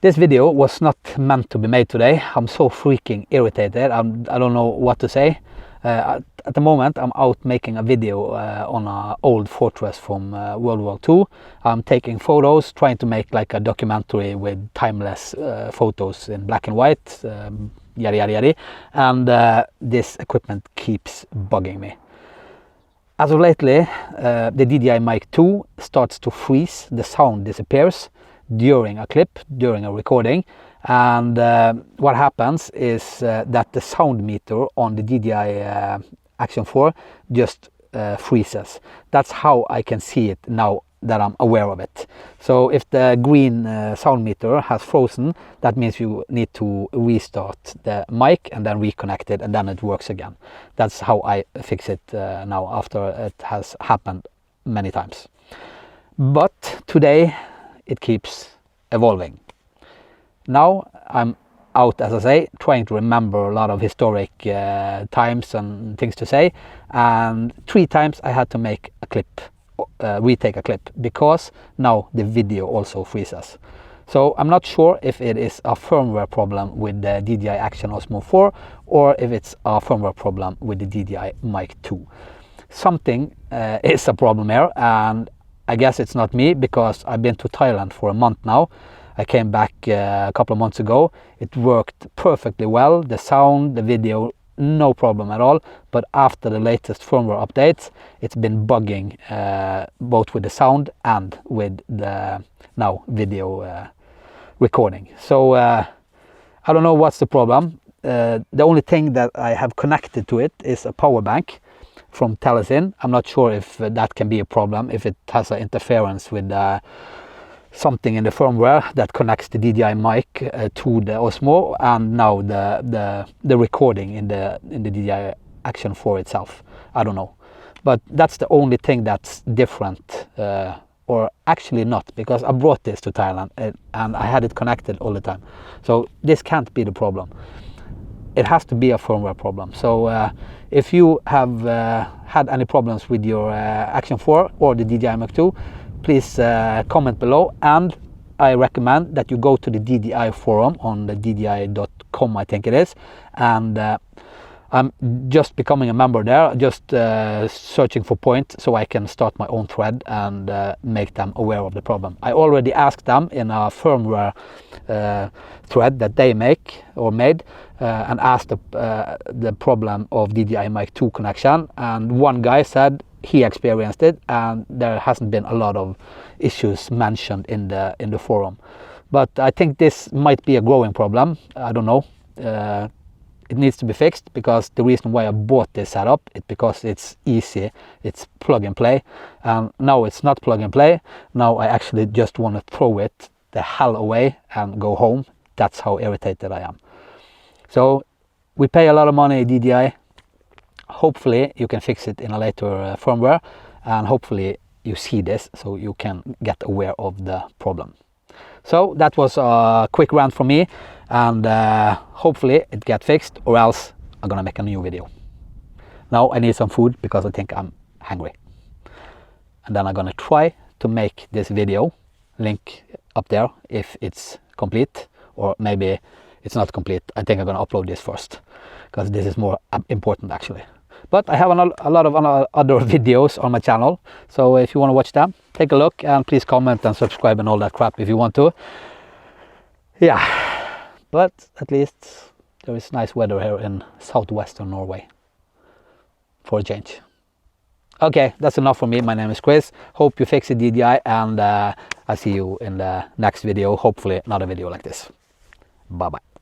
This video was not meant to be made today. I'm so freaking irritated. I don't know what to say. At the moment, I'm out making a video on an old fortress from World War II. I'm taking photos, trying to make like a documentary with timeless photos in black and white, yada yada yada. And this equipment keeps bugging me. As of lately, the DJI Mic 2 starts to freeze. The sound disappears during a clip, during a recording, and what happens is that the sound meter on the DJI Action 4 just freezes. That's how I can see it now that I'm aware of it. So if the green sound meter has frozen, that means you need to restart the mic and then reconnect it, and then it works again. That's how I fix it now after it has happened many times. But today it keeps evolving. Now I'm out, as I say, trying to remember a lot of historic times and things to say, and 3 times I had to make a clip, retake a clip, because now the video also freezes. So I'm not sure if it is a firmware problem with the DJI Action Osmo 4 or if it's a firmware problem with the DJI Mic 2. Something is a problem here, and I guess it's not me, because I've been to Thailand for a month now. I came back a couple of months ago. It worked perfectly well. The sound, the video, no problem at all. But after the latest firmware updates, it's been bugging both with the sound and with the now video recording. So I don't know what's the problem. The only thing that I have connected to it is a power bank from Telesin. I'm not sure if that can be a problem, if it has an interference with something in the firmware that connects the DJI mic to the Osmo, and now the recording in the DJI Action 4 itself. I don't know, but that's the only thing that's different, or actually not, because I brought this to Thailand and I had it connected all the time. So this can't be the problem. It has to be a firmware problem. So if you have had any problems with your Action 4 or the DJI Mic 2, please comment below, and I recommend that you go to the DJI forum on the DJI.com, I think it is, and I'm just becoming a member there, just searching for points so I can start my own thread and make them aware of the problem. I already asked them in a firmware thread that they made and asked the problem of DJI Mic 2 connection, and one guy said he experienced it and there hasn't been a lot of issues mentioned in the forum. But I think this might be a growing problem. I don't know. It needs to be fixed, because the reason why I bought this setup is because it's easy, it's plug and play, and now it's not plug and play. Now I actually just want to throw it the hell away and go home. That's how irritated I am. So we pay a lot of money at DJI. Hopefully you can fix it in a later firmware, and hopefully you see this so you can get aware of the problem. So that was a quick rant from me, and hopefully it gets fixed, or else I'm gonna make a new video. Now I need some food because I think I'm hungry, and then I'm gonna try to make this video, link up there if it's complete, or maybe it's not complete. I think I'm gonna upload this first, because this is more important actually. But I have a lot of other videos on my channel, so if you want to watch them, take a look, and please comment and subscribe and all that crap if you want to. Yeah, but at least there is nice weather here in southwestern Norway for a change. Okay, that's enough for me. My name is Chris. Hope you fix the DJI, and I see you in the next video, hopefully another video like this. Bye bye.